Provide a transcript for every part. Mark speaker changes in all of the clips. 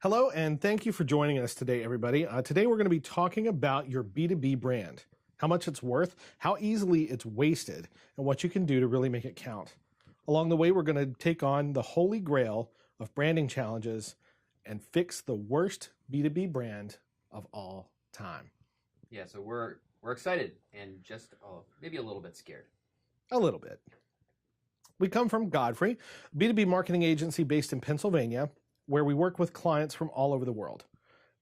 Speaker 1: Hello, and thank you for joining us today, everybody. Today we're going to be talking about your B2B brand, how much it's worth, how easily it's wasted, and what you can do to really make it count. Along the way, we're going to take on the holy grail of branding challenges and fix the worst B2B brand of all time.
Speaker 2: Yeah, so we're excited and just maybe a little bit scared.
Speaker 1: A little bit. We come from Godfrey, a B2B marketing agency based in Pennsylvania, where we work with clients from all over the world.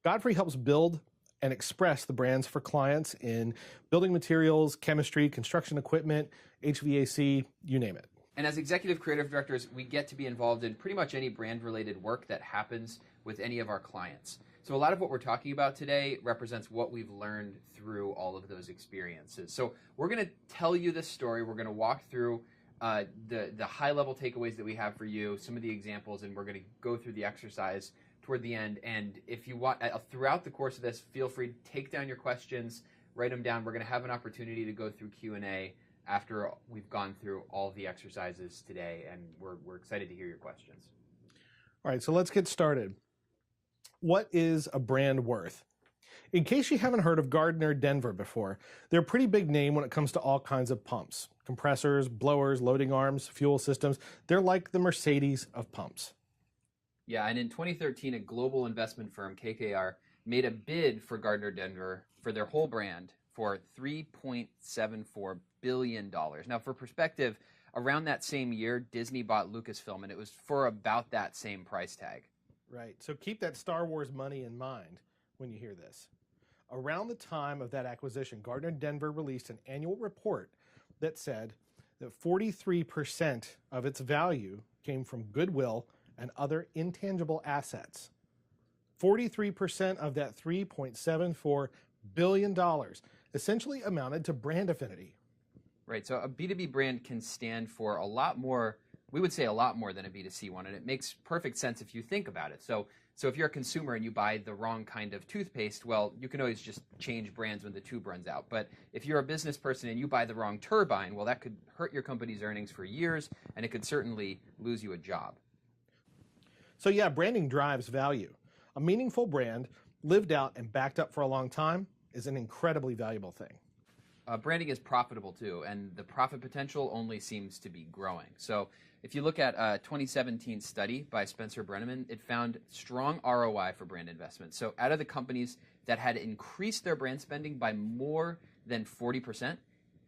Speaker 1: Godfrey helps build and express the brands for clients in building materials, chemistry, construction equipment, HVAC, you name it.
Speaker 2: And as executive creative directors, we get to be involved in pretty much any brand-related work that happens with any of our clients. So a lot of what we're talking about today represents what we've learned through all of those experiences. So we're going to tell you this story. We're going to walk through the high-level takeaways that we have for you, some of the examples, and we're going to go through the exercise toward the end. And if you want, throughout the course of this, feel free to take down your questions, write them down. We're going to have an opportunity to go through Q&A after we've gone through all the exercises today, and we're excited to hear your questions.
Speaker 1: All right, so let's get started. What is a brand worth? In case you haven't heard of Gardner Denver before, they're a pretty big name when it comes to all kinds of pumps. Compressors, blowers, loading arms, fuel systems. They're like the Mercedes of pumps.
Speaker 2: Yeah, and in 2013, a global investment firm, KKR, made a bid for Gardner Denver for their whole brand for $3.74 billion. Now, for perspective, around that same year, Disney bought Lucasfilm, and it was for about that same price tag.
Speaker 1: Right, so keep that Star Wars money in mind when you hear this. Around the time of that acquisition, Gardner Denver released an annual report that said that 43% of its value came from goodwill and other intangible assets. 43% of that $3.74 billion essentially amounted to brand affinity.
Speaker 2: Right, so a B2B brand can stand for a lot more, we would say a lot more than a B2C one, and it makes perfect sense if you think about it. So if you're a consumer and you buy the wrong kind of toothpaste, well, you can always just change brands when the tube runs out. But if you're a business person and you buy the wrong turbine, well, that could hurt your company's earnings for years, and it could certainly lose you a job.
Speaker 1: So yeah, branding drives value. A meaningful brand, lived out and backed up for a long time, is an incredibly valuable thing.
Speaker 2: Branding is profitable too, and the profit potential only seems to be growing. So if you look at a 2017 study by Spencer Brenneman, it found strong ROI for brand investment. So out of the companies that had increased their brand spending by more than 40%,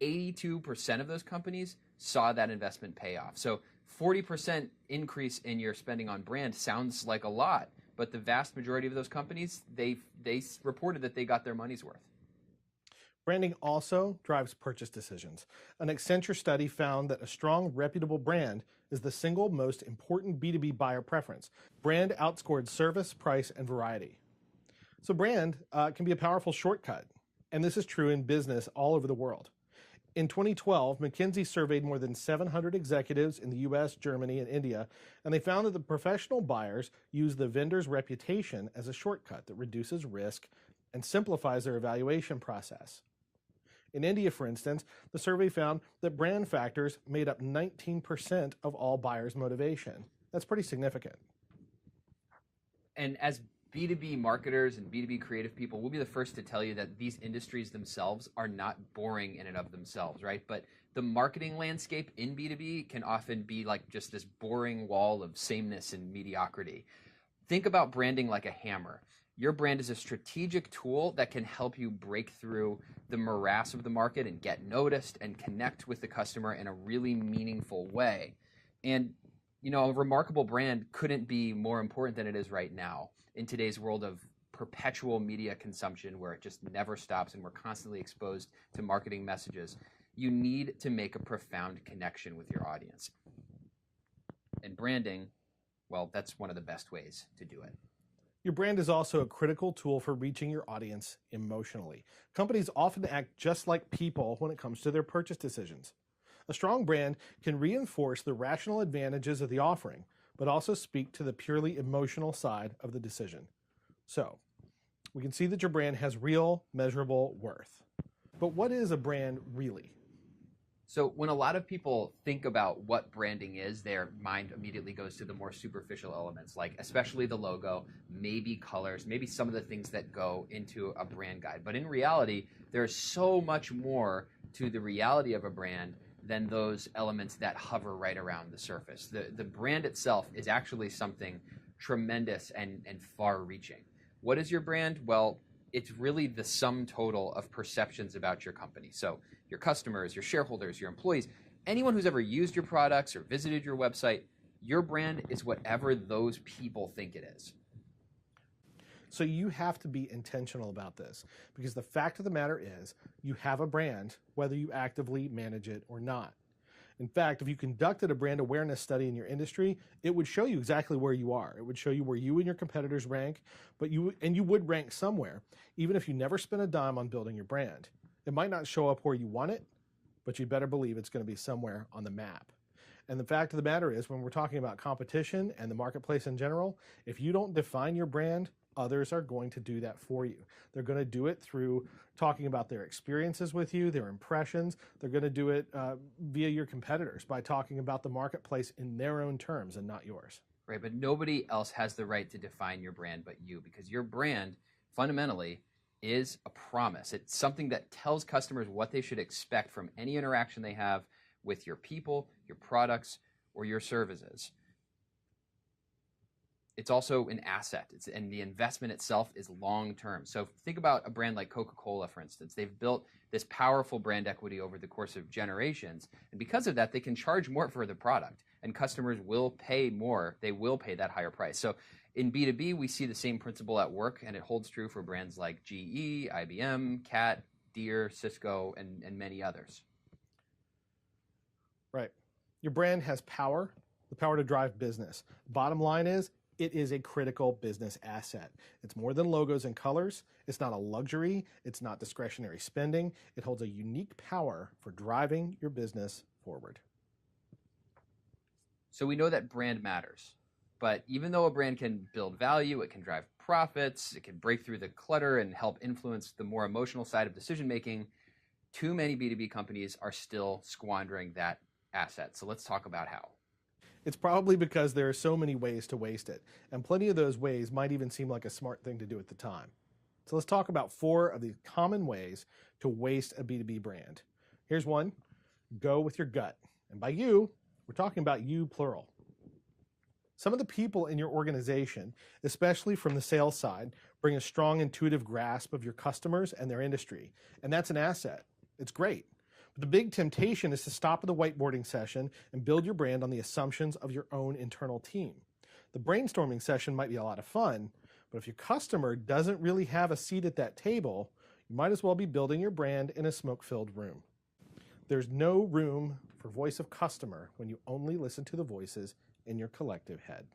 Speaker 2: 82% of those companies saw that investment pay off. So 40% increase in your spending on brand sounds like a lot, but the vast majority of those companies, they reported that they got their money's worth.
Speaker 1: Branding also drives purchase decisions. An Accenture study found that a strong, reputable brand is the single most important B2B buyer preference. Brand outscored service, price, and variety. So brand can be a powerful shortcut, and this is true in business all over the world. In 2012, McKinsey surveyed more than 700 executives in the US, Germany, and India, and they found that the professional buyers use the vendor's reputation as a shortcut that reduces risk and simplifies their evaluation process. In India, for instance, the survey found that brand factors made up 19% of all buyers' motivation. That's pretty significant.
Speaker 2: And as B2B marketers and B2B creative people, we'll be the first to tell you that these industries themselves are not boring in and of themselves, right? But the marketing landscape in B2B can often be like just this boring wall of sameness and mediocrity. Think about branding like a hammer. Your brand is a strategic tool that can help you break through the morass of the market and get noticed and connect with the customer in a really meaningful way. And, you know, a remarkable brand couldn't be more important than it is right now in today's world of perpetual media consumption where it just never stops and we're constantly exposed to marketing messages. You need to make a profound connection with your audience. And branding, well, that's one of the best ways to do it.
Speaker 1: Your brand is also a critical tool for reaching your audience emotionally. Companies often act just like people when it comes to their purchase decisions. A strong brand can reinforce the rational advantages of the offering, but also speak to the purely emotional side of the decision. So, we can see that your brand has real, measurable worth. But what is a brand really?
Speaker 2: So when a lot of people think about what branding is, their mind immediately goes to the more superficial elements, like especially the logo, maybe colors, maybe some of the things that go into a brand guide. But in reality, there's so much more to the reality of a brand than those elements that hover right around the surface. The brand itself is actually something tremendous and far-reaching. What is your brand? Well, it's really the sum total of perceptions about your company. So your customers, your shareholders, your employees, anyone who's ever used your products or visited your website, your brand is whatever those people think it is.
Speaker 1: So you have to be intentional about this, because the fact of the matter is you have a brand, whether you actively manage it or not. In fact, if you conducted a brand awareness study in your industry, it would show you exactly where you are. It would show you where you and your competitors rank, but you would rank somewhere, even if you never spent a dime on building your brand. It might not show up where you want it, but you better believe it's going to be somewhere on the map. And the fact of the matter is, when we're talking about competition and the marketplace in general, if you don't define your brand, others are going to do that for you. They're going to do it through talking about their experiences with you, their impressions. They're going to do it via your competitors by talking about the marketplace in their own terms and not yours.
Speaker 2: Right, but nobody else has the right to define your brand but you, because your brand fundamentally is a promise. It's something that tells customers what they should expect from any interaction they have with your people, your products, or your services. It's also an asset, and the investment itself is long-term. So think about a brand like Coca-Cola, for instance. They've built this powerful brand equity over the course of generations, and because of that, they can charge more for the product, and customers will pay more. They will pay that higher price. So in B2B, we see the same principle at work, and it holds true for brands like GE, IBM, CAT, Deere, Cisco, and many others.
Speaker 1: Right. Your brand has power, the power to drive business. Bottom line is, it is a critical business asset. It's more than logos and colors. It's not a luxury. It's not discretionary spending. It holds a unique power for driving your business forward.
Speaker 2: So we know that brand matters. But even though a brand can build value, it can drive profits, it can break through the clutter and help influence the more emotional side of decision-making, too many B2B companies are still squandering that asset. So let's talk about how.
Speaker 1: It's probably because there are so many ways to waste it, and plenty of those ways might even seem like a smart thing to do at the time. So let's talk about 4 of the common ways to waste a B2B brand. Here's one: go with your gut. And by you, we're talking about you, plural. Some of the people in your organization, especially from the sales side, bring a strong intuitive grasp of your customers and their industry, and that's an asset. It's great. But the big temptation is to stop at the whiteboarding session and build your brand on the assumptions of your own internal team. The brainstorming session might be a lot of fun, but if your customer doesn't really have a seat at that table, you might as well be building your brand in a smoke-filled room. There's no room for voice of customer when you only listen to the voices in your collective head.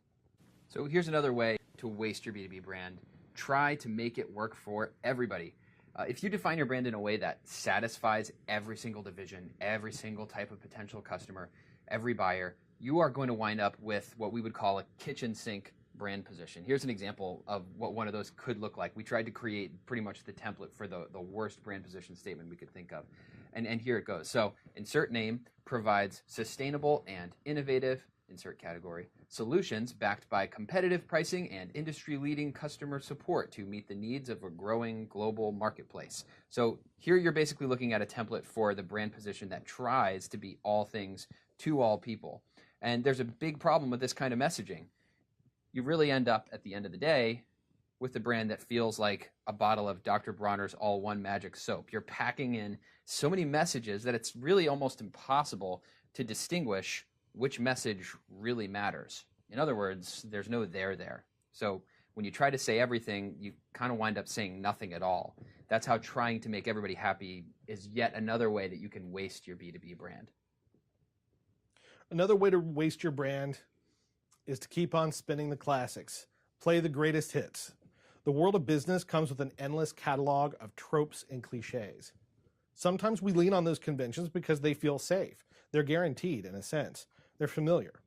Speaker 2: So here's another way to waste your B2B brand. Try to make it work for everybody. If you define your brand in a way that satisfies every single division, every single type of potential customer, every buyer, you are going to wind up with what we would call a kitchen sink brand position. Here's an example of what one of those could look like. We tried to create pretty much the template for the worst brand position statement we could think of. And here it goes. So insert name, provides sustainable and innovative, insert category, solutions backed by competitive pricing and industry-leading customer support to meet the needs of a growing global marketplace. So here you're basically looking at a template for the brand position that tries to be all things to all people. And there's a big problem with this kind of messaging. You really end up, at the end of the day, with a brand that feels like a bottle of Dr. Bronner's All-One Magic Soap. You're packing in so many messages that it's really almost impossible to distinguish which message really matters. In other words, there's no there. So when you try to say everything, you kind of wind up saying nothing at all. That's how trying to make everybody happy is yet another way that you can waste your B2B brand.
Speaker 1: Another way to waste your brand is to keep on spinning the classics. Play the greatest hits. The world of business comes with an endless catalog of tropes and cliches. Sometimes we lean on those conventions because they feel safe. They're guaranteed, in a sense. They're familiar.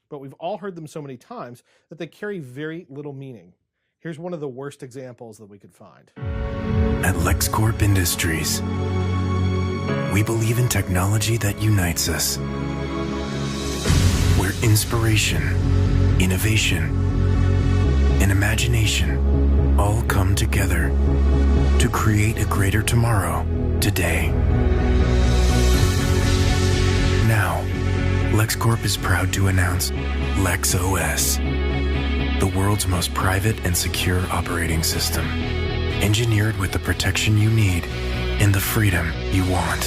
Speaker 1: But we've all heard them so many times that they carry very little meaning. Here's one of the worst examples that we could find.
Speaker 3: At LexCorp Industries, we believe in technology that unites us, where inspiration, innovation, and imagination all come together to create a greater tomorrow today. Now, LexCorp is proud to announce LexOS, the world's most private and secure operating system, engineered with the protection you need and the freedom you want.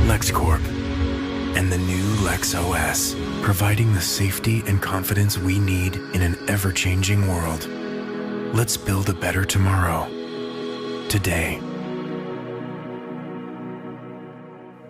Speaker 3: LexCorp and the new LexOS, providing the safety and confidence we need in an ever-changing world. Let's build a better tomorrow, today.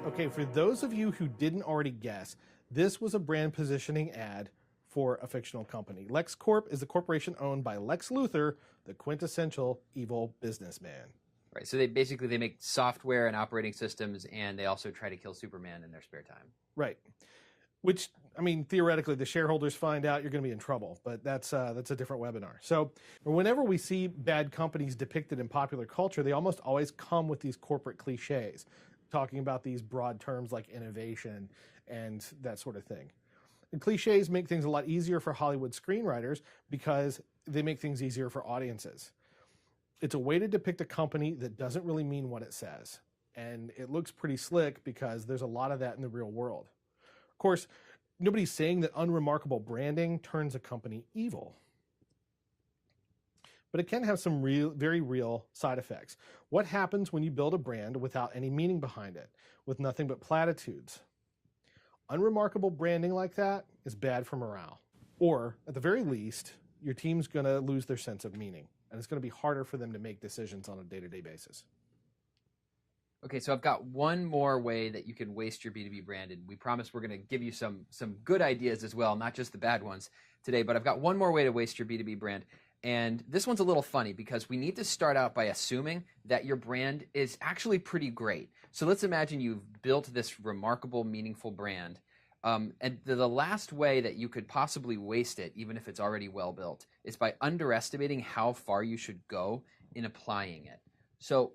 Speaker 1: Okay, for those of you who didn't already guess, this was a brand positioning ad for a fictional company. LexCorp is a corporation owned by Lex Luthor, the quintessential evil businessman.
Speaker 2: Right. So they make software and operating systems, and they also try to kill Superman in their spare time.
Speaker 1: Right. Which, I mean, theoretically, the shareholders find out, you're going to be in trouble, but that's a different webinar. So whenever we see bad companies depicted in popular culture, they almost always come with these corporate cliches, talking about these broad terms like innovation and that sort of thing. And cliches make things a lot easier for Hollywood screenwriters because they make things easier for audiences. It's a way to depict a company that doesn't really mean what it says. And it looks pretty slick because there's a lot of that in the real world. Of course, nobody's saying that unremarkable branding turns a company evil. But it can have some very real side effects. What happens when you build a brand without any meaning behind it, with nothing but platitudes? Unremarkable branding like that is bad for morale. Or, at the very least, your team's going to lose their sense of meaning, and it's going to be harder for them to make decisions on a day-to-day basis.
Speaker 2: Okay, so I've got one more way that you can waste your B2B brand, and we promise we're going to give you some good ideas as well, not just the bad ones today, but I've got one more way to waste your B2B brand. And this one's a little funny because we need to start out by assuming that your brand is actually pretty great. So let's imagine you've built this remarkable, meaningful brand. And the last way that you could possibly waste it, even if it's already well built, is by underestimating how far you should go in applying it. So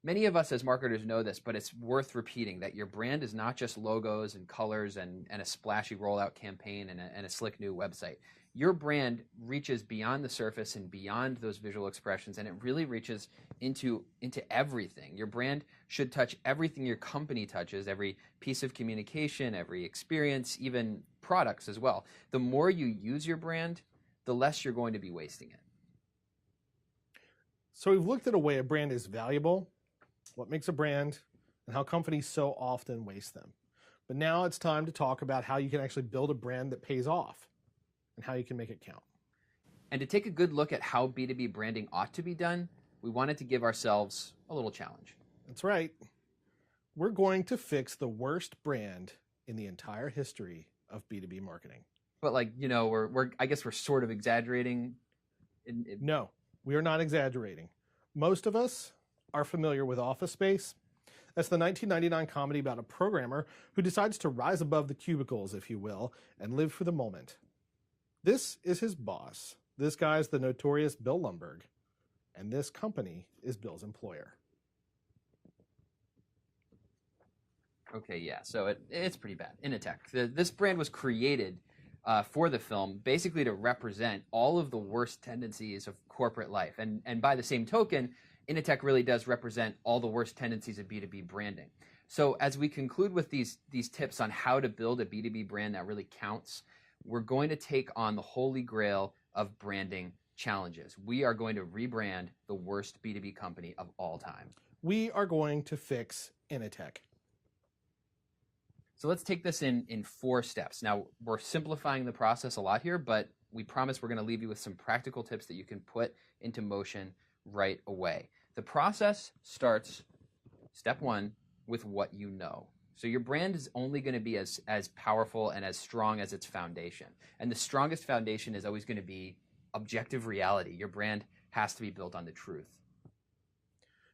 Speaker 2: many of us as marketers know this, but it's worth repeating that your brand is not just logos and colors and a splashy rollout campaign and a slick new website. Your brand reaches beyond the surface and beyond those visual expressions, and it really reaches into everything. Your brand should touch everything your company touches, every piece of communication, every experience, even products as well. The more you use your brand, the less you're going to be wasting it.
Speaker 1: So we've looked at a way a brand is valuable, what makes a brand, and how companies so often waste them. But now it's time to talk about how you can actually build a brand that pays off and how you can make it count.
Speaker 2: And to take a good look at how B2B branding ought to be done, we wanted to give ourselves a little challenge.
Speaker 1: That's right. We're going to fix the worst brand in the entire history of B2B marketing.
Speaker 2: But I guess we're sort of exaggerating.
Speaker 1: No, we are not exaggerating. Most of us are familiar with Office Space. That's the 1999 comedy about a programmer who decides to rise above the cubicles, if you will, and live for the moment. This is his boss. This guy's the notorious Bill Lumbergh, and this company is Bill's employer.
Speaker 2: Okay, yeah, so it's pretty bad. Initech. This brand was created for the film basically to represent all of the worst tendencies of corporate life. And by the same token, Initech really does represent all the worst tendencies of B2B branding. So as we conclude with these tips on how to build a B2B brand that really counts, we're going to take on the holy grail of branding challenges. We are going to rebrand the worst B2B company of all time.
Speaker 1: We are going to fix Initech.
Speaker 2: So let's take this in 4 steps. Now, we're simplifying the process a lot here, but we promise we're going to leave you with some practical tips that you can put into motion right away. The process starts, step 1, with what you know. So your brand is only going to be as powerful and as strong as its foundation. And the strongest foundation is always going to be objective reality. Your brand has to be built on the truth.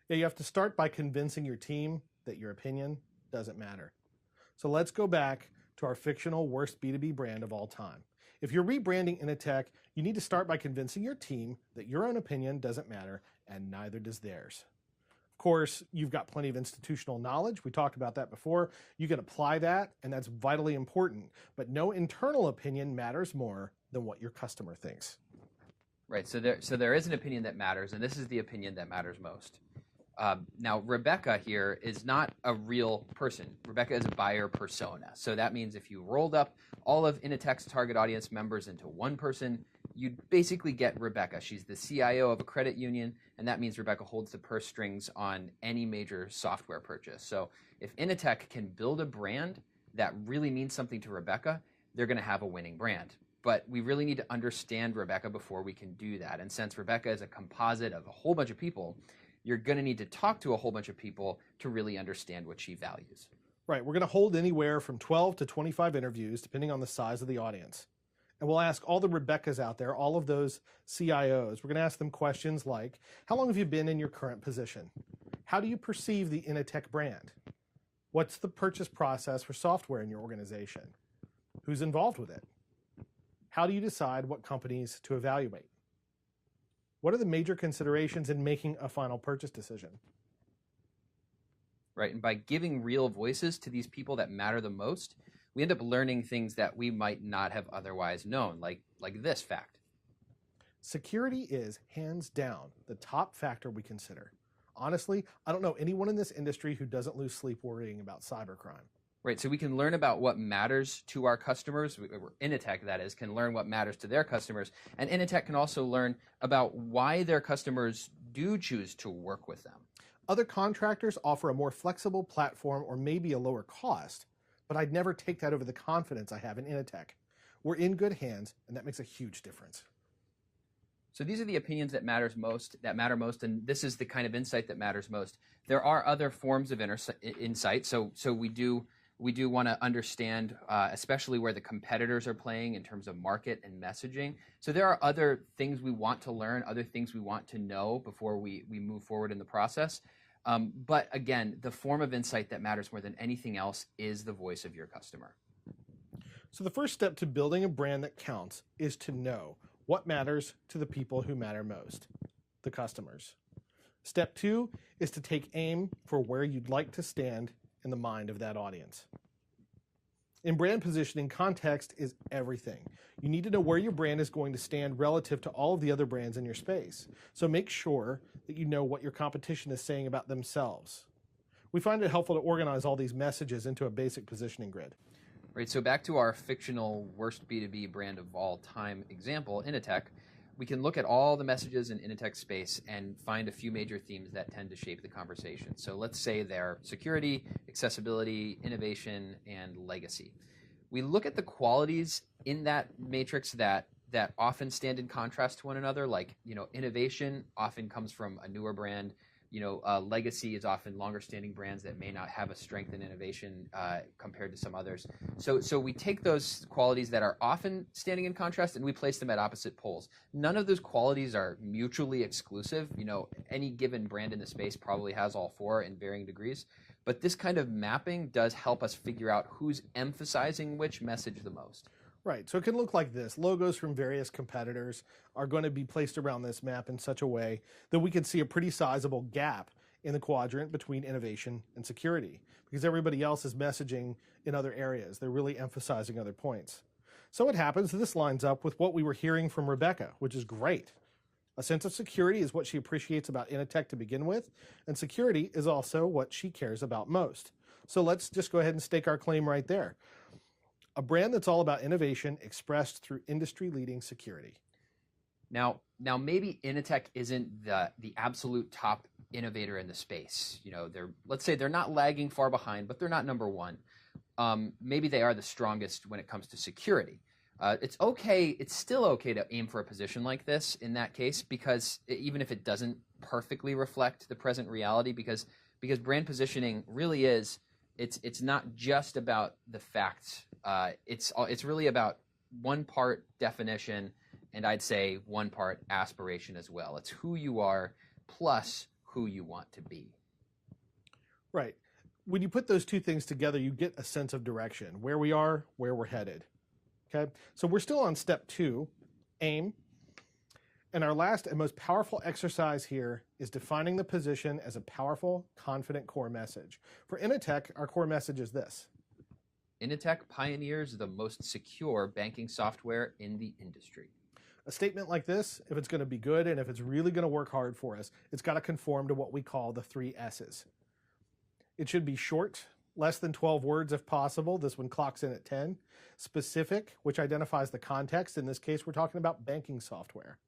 Speaker 1: Yeah, you have to start by convincing your team that your opinion doesn't matter. So let's go back to our fictional worst B2B brand of all time. If you're rebranding Initech, you need to start by convincing your team that your own opinion doesn't matter and neither does theirs. Of course, you've got plenty of institutional knowledge. We talked about that before. You can apply that, and that's vitally important. But no internal opinion matters more than what your customer thinks.
Speaker 2: Right. So there is an opinion that matters, and this is the opinion that matters most. Now, Rebecca here is not a real person. Rebecca is a buyer persona. So that means if you rolled up all of Initech's target audience members into one person, you'd basically get Rebecca. She's the CIO of a credit union, and that means Rebecca holds the purse strings on any major software purchase. So if Initech can build a brand that really means something to Rebecca, they're going to have a winning brand. But we really need to understand Rebecca before we can do that. And since Rebecca is a composite of a whole bunch of people, you're going to need to talk to a whole bunch of people to really understand what she values.
Speaker 1: Right. We're going to hold anywhere from 12 to 25 interviews, depending on the size of the audience. And we'll ask all the Rebeccas out there, all of those CIOs. We're going to ask them questions like, how long have you been in your current position? How do you perceive the Initech brand? What's the purchase process for software in your organization? Who's involved with it? How do you decide what companies to evaluate? What are the major considerations in making a final purchase decision?
Speaker 2: Right, and by giving real voices to these people that matter the most, we end up learning things that we might not have otherwise known, like this fact.
Speaker 1: Security is, hands down, the top factor we consider. Honestly, I don't know anyone in this industry who doesn't lose sleep worrying about cybercrime.
Speaker 2: Right, so we can learn about what matters to our customers. Initech, that is, can learn what matters to their customers. And Initech can also learn about why their customers do choose to work with them.
Speaker 1: Other contractors offer a more flexible platform or maybe a lower cost, but I'd never take that over the confidence I have in Initech. We're in good hands, and that makes a huge difference.
Speaker 2: So these are the opinions that matter most, and this is the kind of insight that matters most. There are other forms of insight, so we do want to understand, especially where the competitors are playing in terms of market and messaging. So there are other things we want to learn, other things we want to know before we move forward in the process. But again, the form of insight that matters more than anything else is the voice of your customer.
Speaker 1: So the first step to building a brand that counts is to know what matters to the people who matter most, the customers. Step 2 is to take aim for where you'd like to stand in the mind of that audience. In brand positioning, context is everything. You need to know where your brand is going to stand relative to all of the other brands in your space. So make sure that you know what your competition is saying about themselves. We find it helpful to organize all these messages into a basic positioning grid.
Speaker 2: Right, so back to our fictional worst B2B brand of all time example, Initech, we can look at all the messages in Initech space and find a few major themes that tend to shape the conversation. So let's say they're security, accessibility, innovation, and legacy. We look at the qualities in that matrix that often stand in contrast to one another, like, innovation often comes from a newer brand. Legacy is often longer-standing brands that may not have a strength in innovation compared to some others. So we take those qualities that are often standing in contrast and we place them at opposite poles. None of those qualities are mutually exclusive. Any given brand in the space probably has all four in varying degrees. But this kind of mapping does help us figure out who's emphasizing which message the most.
Speaker 1: Right, so it can look like this. Logos from various competitors are going to be placed around this map in such a way that we can see a pretty sizable gap in the quadrant between innovation and security, because everybody else is messaging in other areas. They're really emphasizing other points. So what happens, this lines up with what we were hearing from Rebecca, which is great. A sense of security is what she appreciates about Initech to begin with, and security is also what she cares about most. So let's just go ahead and stake our claim right there. A brand that's all about innovation expressed through industry-leading security.
Speaker 2: Now maybe Initech isn't the absolute top innovator in the space. Let's say they're not lagging far behind, but they're not number one. Maybe they are the strongest when it comes to security. It's okay. It's still okay to aim for a position like this in that case, because even if it doesn't perfectly reflect the present reality, because brand positioning really is. It's not just about the facts. It's really about one part definition, and I'd say one part aspiration as well. It's who you are plus who you want to be.
Speaker 1: Right. When you put those two things together, you get a sense of direction, where we are, where we're headed. Okay. So we're still on step 2, aim. And our last and most powerful exercise here is defining the position as a powerful, confident core message. For Initech, our core message is this.
Speaker 2: Initech pioneers the most secure banking software in the industry.
Speaker 1: A statement like this, if it's going to be good and if it's really going to work hard for us, it's got to conform to what we call the 3 S's. It should be short, less than 12 words if possible. This one clocks in at 10. Specific, which identifies the context. In this case, we're talking about banking software.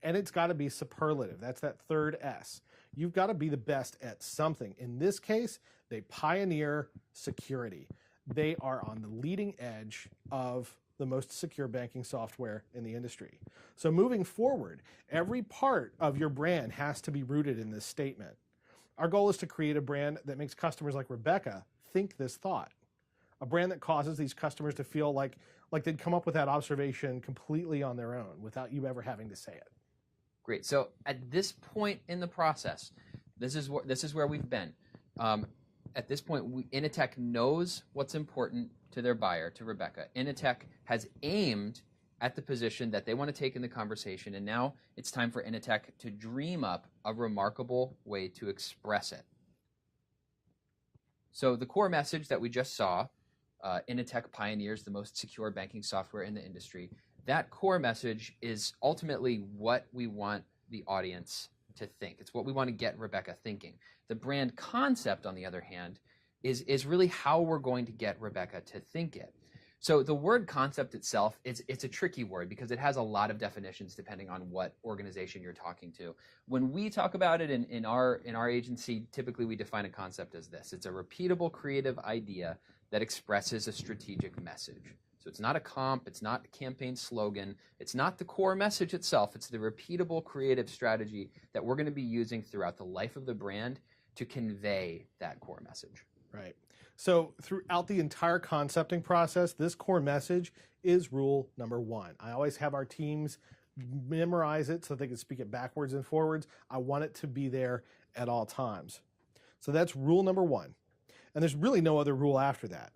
Speaker 1: And it's got to be superlative. That's that 3rd S. You've got to be the best at something. In this case, they pioneer security. They are on the leading edge of the most secure banking software in the industry. So moving forward, every part of your brand has to be rooted in this statement. Our goal is to create a brand that makes customers like Rebecca think this thought. A brand that causes these customers to feel like they'd come up with that observation completely on their own without you ever having to say it.
Speaker 2: Great. So at this point in the process, this is where we've been. At this point, Initech knows what's important to their buyer, to Rebecca. Initech has aimed at the position that they want to take in the conversation, and now it's time for Initech to dream up a remarkable way to express it. So the core message that we just saw, Initech pioneers the most secure banking software in the industry, that core message is ultimately what we want the audience to think. It's what we want to get Rebecca thinking. The brand concept, on the other hand, is really how we're going to get Rebecca to think it. So the word concept itself, it's a tricky word because it has a lot of definitions depending on what organization you're talking to. When we talk about it in our agency, typically we define a concept as this. It's a repeatable creative idea that expresses a strategic message. So it's not a comp, it's not a campaign slogan, it's not the core message itself, it's the repeatable creative strategy that we're going to be using throughout the life of the brand to convey that core message.
Speaker 1: Right. So throughout the entire concepting process, this core message is rule number 1. I always have our teams memorize it so they can speak it backwards and forwards. I want it to be there at all times. So that's rule number 1. And there's really no other rule after that.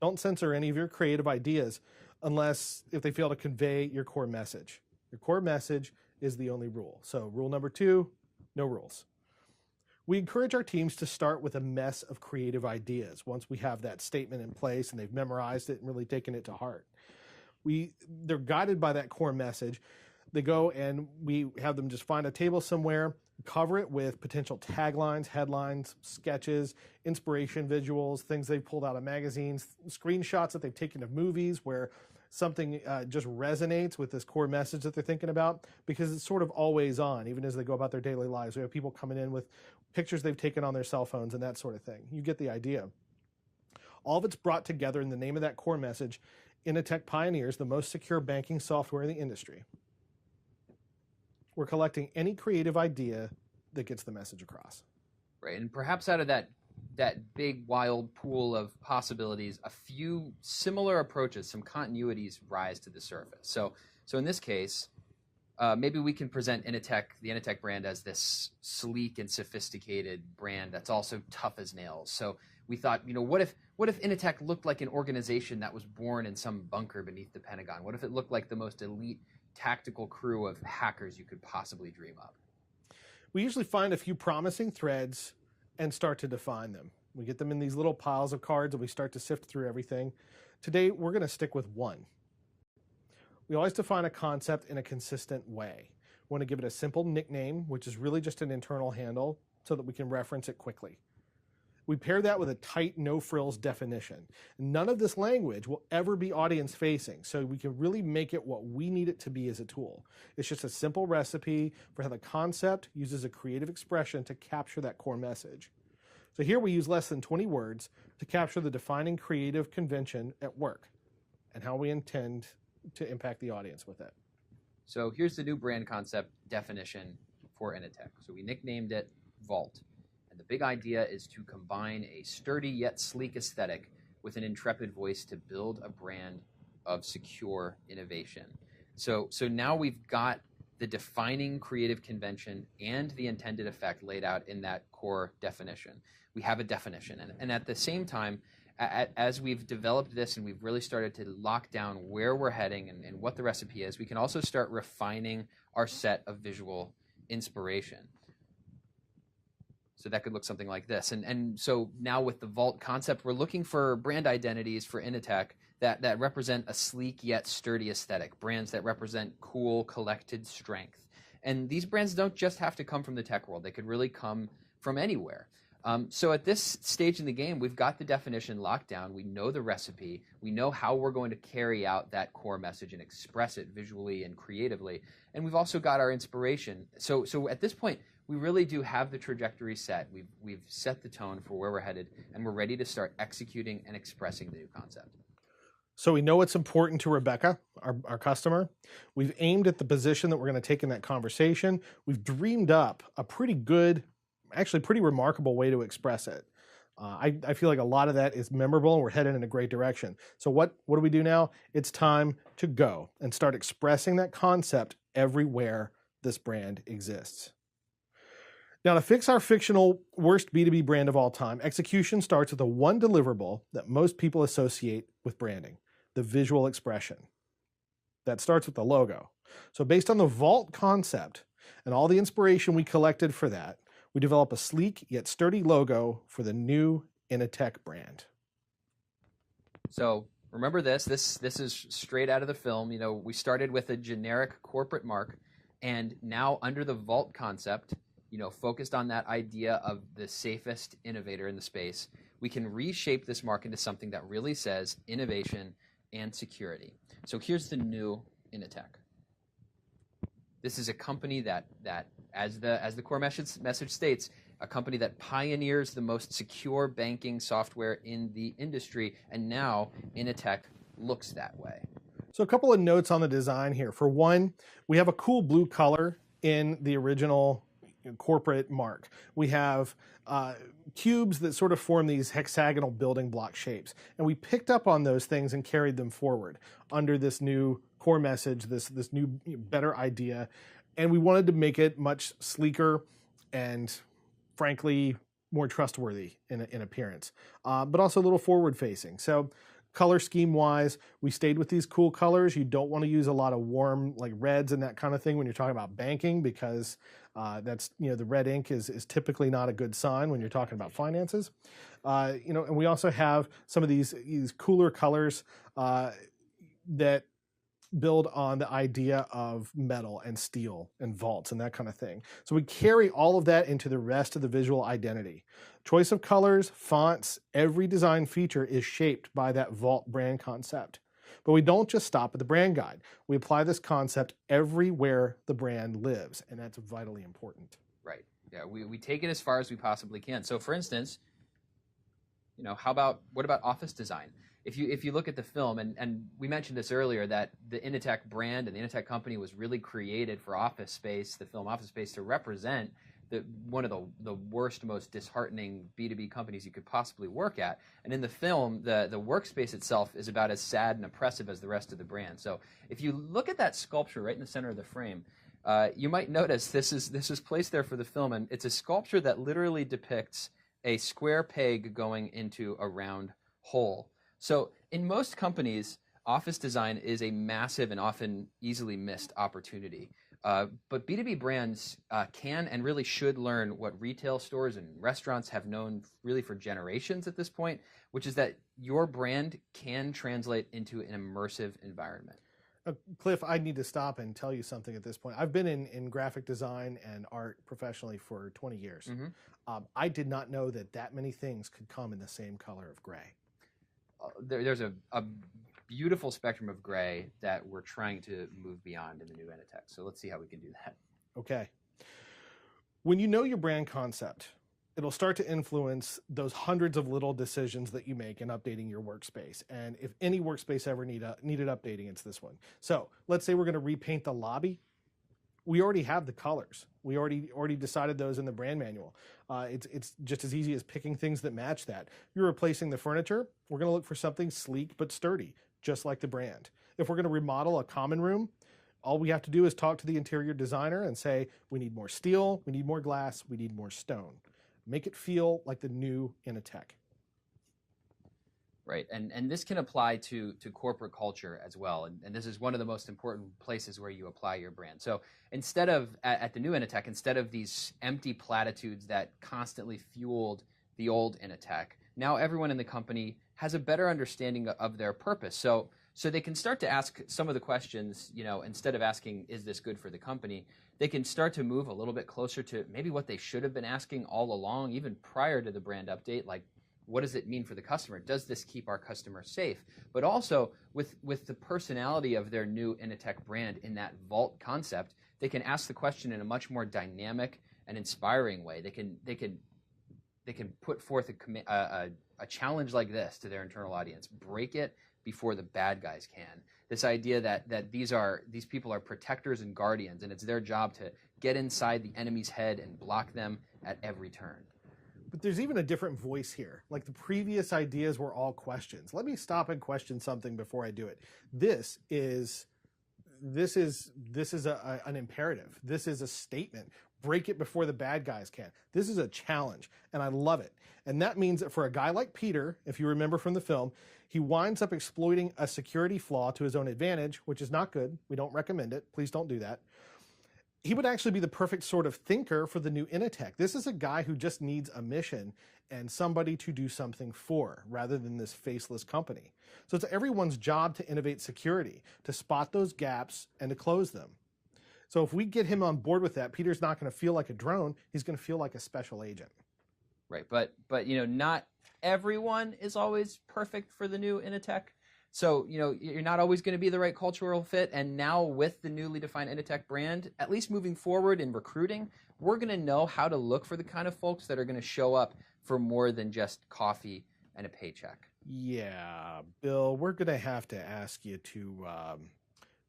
Speaker 1: Don't censor any of your creative ideas if they fail to convey your core message. Your core message is the only rule. So rule number 2, no rules. We encourage our teams to start with a mess of creative ideas once we have that statement in place and they've memorized it and really taken it to heart. They're guided by that core message. They go and we have them just find a table somewhere, cover it with potential taglines, headlines, sketches, inspiration visuals, things they've pulled out of magazines, screenshots that they've taken of movies where something just resonates with this core message that they're thinking about, because it's sort of always on, even as they go about their daily lives. We have people coming in with pictures they've taken on their cell phones and that sort of thing. You get the idea. All of it's brought together in the name of that core message. Initech pioneers the most secure banking software in the industry. We're collecting any creative idea that gets the message across.
Speaker 2: Right, and perhaps out of that big wild pool of possibilities, a few similar approaches, some continuities rise to the surface. So in this case, maybe we can present the Initech brand as this sleek and sophisticated brand that's also tough as nails. So we thought, what if Initech looked like an organization that was born in some bunker beneath the Pentagon? What if it looked like the most elite tactical crew of hackers you could possibly dream up?
Speaker 1: We usually find a few promising threads and start to define them. We get them in these little piles of cards and we start to sift through everything. Today, we're going to stick with one. We always define a concept in a consistent way. We want to give it a simple nickname, which is really just an internal handle so that we can reference it quickly. We pair that with a tight, no-frills definition. None of this language will ever be audience-facing, so we can really make it what we need it to be as a tool. It's just a simple recipe for how the concept uses a creative expression to capture that core message. So here we use less than 20 words to capture the defining creative convention at work and how we intend to impact the audience with it.
Speaker 2: So here's the new brand concept definition for Initech. So we nicknamed it Vault. And the big idea is to combine a sturdy yet sleek aesthetic with an intrepid voice to build a brand of secure innovation. So now we've got the defining creative convention and the intended effect laid out in that core definition. We have a definition. And at the same time, As we've developed this and we've really started to lock down where we're heading and what the recipe is, we can also start refining our set of visual inspiration. So that could look something like this. And so now with the Vault concept, we're looking for brand identities for Initech that represent a sleek yet sturdy aesthetic, brands that represent cool, collected strength. And these brands don't just have to come from the tech world. They could really come from anywhere. So at this stage in the game, we've got the definition locked down. We know the recipe. We know how we're going to carry out that core message and express it visually and creatively. And we've also got our inspiration. So at this point, we really do have the trajectory set. We've set the tone for where we're headed, and we're ready to start executing and expressing the new concept.
Speaker 1: So we know what's important to Rebecca, our customer. We've aimed at the position that we're going to take in that conversation. We've dreamed up a pretty good, actually pretty remarkable way to express it. I feel like a lot of that is memorable, and we're headed in a great direction. So what do we do now? It's time to go and start expressing that concept everywhere this brand exists. Now, to fix our fictional worst B2B brand of all time, execution starts with the one deliverable that most people associate with branding, the visual expression. That starts with the logo. So based on the Vault concept and all the inspiration we collected for that, we develop a sleek yet sturdy logo for the new Initech brand.
Speaker 2: So remember this is straight out of the film. You know, we started with a generic corporate mark, and now under the Vault concept, you know, focused on that idea of the safest innovator in the space, we can reshape this mark into something that really says innovation and security. So here's the new Initech. This is a company that as the core message states, a company that pioneers the most secure banking software in the industry, and now Initech looks that way.
Speaker 1: So a couple of notes on the design here. For one, we have a cool blue color in the original corporate mark. We have cubes that sort of form these hexagonal building block shapes. And we picked up on those things and carried them forward under this new core message, this new better idea. And we wanted to make it much sleeker and, frankly, more trustworthy in appearance, but also a little forward facing. So color scheme wise, we stayed with these cool colors. You don't want to use a lot of warm like reds and that kind of thing when you're talking about banking, because that's, you know, the red ink is typically not a good sign when you're talking about finances. You know, and we also have some of these cooler colors that build on the idea of metal and steel and vaults and that kind of thing. So we carry all of that into the rest of the visual identity. Choice of colors, fonts, every design feature is shaped by that Vault brand concept. But we don't just stop at the brand guide. We apply this concept everywhere the brand lives, and that's vitally important.
Speaker 2: Right. Yeah, we take it as far as we possibly can. So for instance, you know, what about office design? If you look at the film, and we mentioned this earlier, that the Initech brand and the Initech company was really created for office space, the film office space, to represent one of the worst, most disheartening B2B companies you could possibly work at. And in the film, the workspace itself is about as sad and oppressive as the rest of the brand. So if you look at that sculpture right in the center of the frame, you might notice this is placed there for the film, and it's a sculpture that literally depicts a square peg going into a round hole. So in most companies, office design is a massive and often easily missed opportunity. But B2B brands can and really should learn what retail stores and restaurants have known really for generations at this point, which is that your brand can translate into an immersive environment.
Speaker 1: Cliff, I need to stop and tell you something at this point. I've been in graphic design and art professionally for 20 years. Mm-hmm. I did not know that many things could come in the same color of gray.
Speaker 2: There's a beautiful spectrum of gray that we're trying to move beyond in the new Initech. So let's see how we can do that.
Speaker 1: Okay. When you know your brand concept, it'll start to influence those hundreds of little decisions that you make in updating your workspace. And if any workspace ever needed updating, it's this one. So let's say we're going to repaint the lobby. We already have the colors. We already decided those in the brand manual. It's just as easy as picking things that match that. If you're replacing the furniture, we're going to look for something sleek but sturdy, just like the brand. If we're going to remodel a common room, all we have to do is talk to the interior designer and say, we need more steel, we need more glass, we need more stone. Make it feel like the new Initech.
Speaker 2: Right, and this can apply to corporate culture as well, and this is one of the most important places where you apply your brand. So instead of at the new Initech, instead of these empty platitudes that constantly fueled the old Initech, now everyone in the company has a better understanding of their purpose. So they can start to ask some of the questions, instead of asking, is this good for the company? They can start to move a little bit closer to maybe what they should have been asking all along, even prior to the brand update, like, what does it mean for the customer? Does this keep our customer safe? But also with the personality of their new Initech brand in that vault concept, they can ask the question in a much more dynamic and inspiring way. They can put forth a challenge like this to their internal audience. Break it before the bad guys can. This idea that these people are protectors and guardians, and it's their job to get inside the enemy's head and block them at every turn.
Speaker 1: But there's even a different voice here. Like the previous ideas were all questions. Let me stop and question something before I do it. This is an imperative. This is a statement. Break it before the bad guys can. This is a challenge, and I love it. And that means that for a guy like Peter, if you remember from the film, he winds up exploiting a security flaw to his own advantage, which is not good. We don't recommend it. Please don't do that. He would actually be the perfect sort of thinker for the new Initech. This is a guy who just needs a mission and somebody to do something for, rather than this faceless company. So it's everyone's job to innovate security, to spot those gaps and to close them. So if we get him on board with that, Peter's not going to feel like a drone. He's going to feel like a special agent.
Speaker 2: Right, but not everyone is always perfect for the new Initech. So, you're not always going to be the right cultural fit. And now with the newly defined Initech brand, at least moving forward in recruiting, we're going to know how to look for the kind of folks that are going to show up for more than just coffee and a paycheck.
Speaker 1: Yeah, Bill, we're going to have to ask you to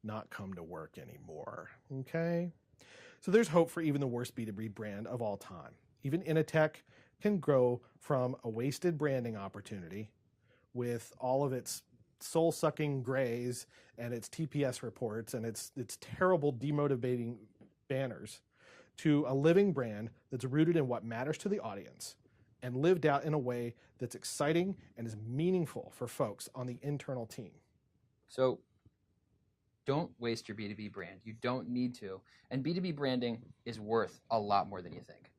Speaker 1: not come to work anymore, okay? So there's hope for even the worst B2B brand of all time. Even Initech can grow from a wasted branding opportunity with all of its soul-sucking grays and its TPS reports and its terrible demotivating banners to a living brand that's rooted in what matters to the audience and lived out in a way that's exciting and is meaningful for folks on the internal team.
Speaker 2: So don't waste your B2B brand. You don't need to. And B2B branding is worth a lot more than you think.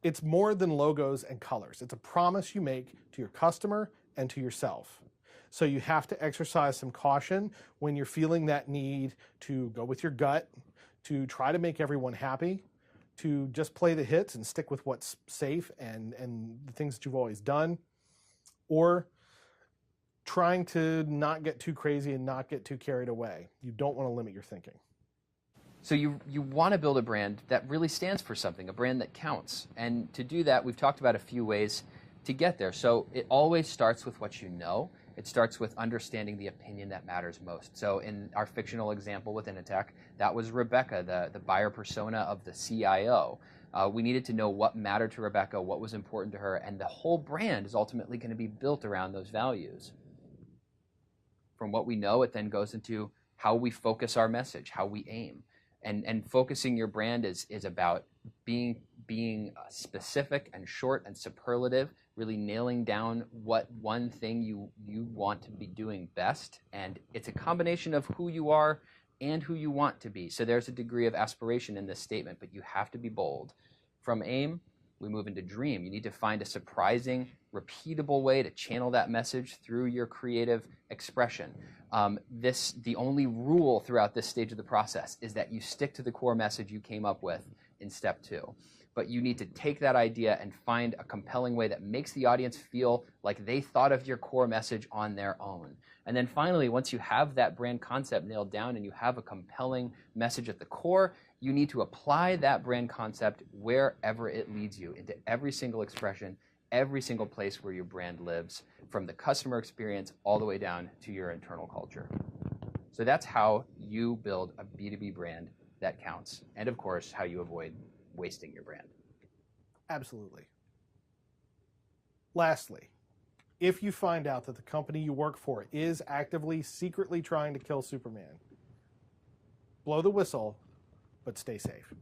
Speaker 1: It's more than logos and colors. It's a promise you make to your customer and to yourself. So you have to exercise some caution when you're feeling that need to go with your gut, to try to make everyone happy, to just play the hits and stick with what's safe and the things that you've always done, or trying to not get too crazy and not get too carried away. You don't want to limit your thinking.
Speaker 2: So you want to build a brand that really stands for something, a brand that counts. And to do that, we've talked about a few ways to get there. So it always starts with what you know. It starts with understanding the opinion that matters most. So in our fictional example with Initech, that was Rebecca, the buyer persona of the CIO. We needed to know what mattered to Rebecca, what was important to her, and the whole brand is ultimately going to be built around those values. From what we know, it then goes into how we focus our message, how we aim. And focusing your brand is about being specific and short and superlative, really nailing down what one thing you want to be doing best. And it's a combination of who you are and who you want to be. So there's a degree of aspiration in this statement, but you have to be bold. From aim, we move into dream. You need to find a surprising, repeatable way to channel that message through your creative expression. The only rule throughout this stage of the process is that you stick to the core message you came up with in step 2. But you need to take that idea and find a compelling way that makes the audience feel like they thought of your core message on their own. And then finally, once you have that brand concept nailed down and you have a compelling message at the core, you need to apply that brand concept wherever it leads you, into every single expression, every single place where your brand lives, from the customer experience all the way down to your internal culture. So that's how you build a B2B brand that counts. And of course, how you avoid wasting your brand.
Speaker 1: Absolutely. Lastly, if you find out that the company you work for is actively, secretly trying to kill Superman, blow the whistle, but stay safe.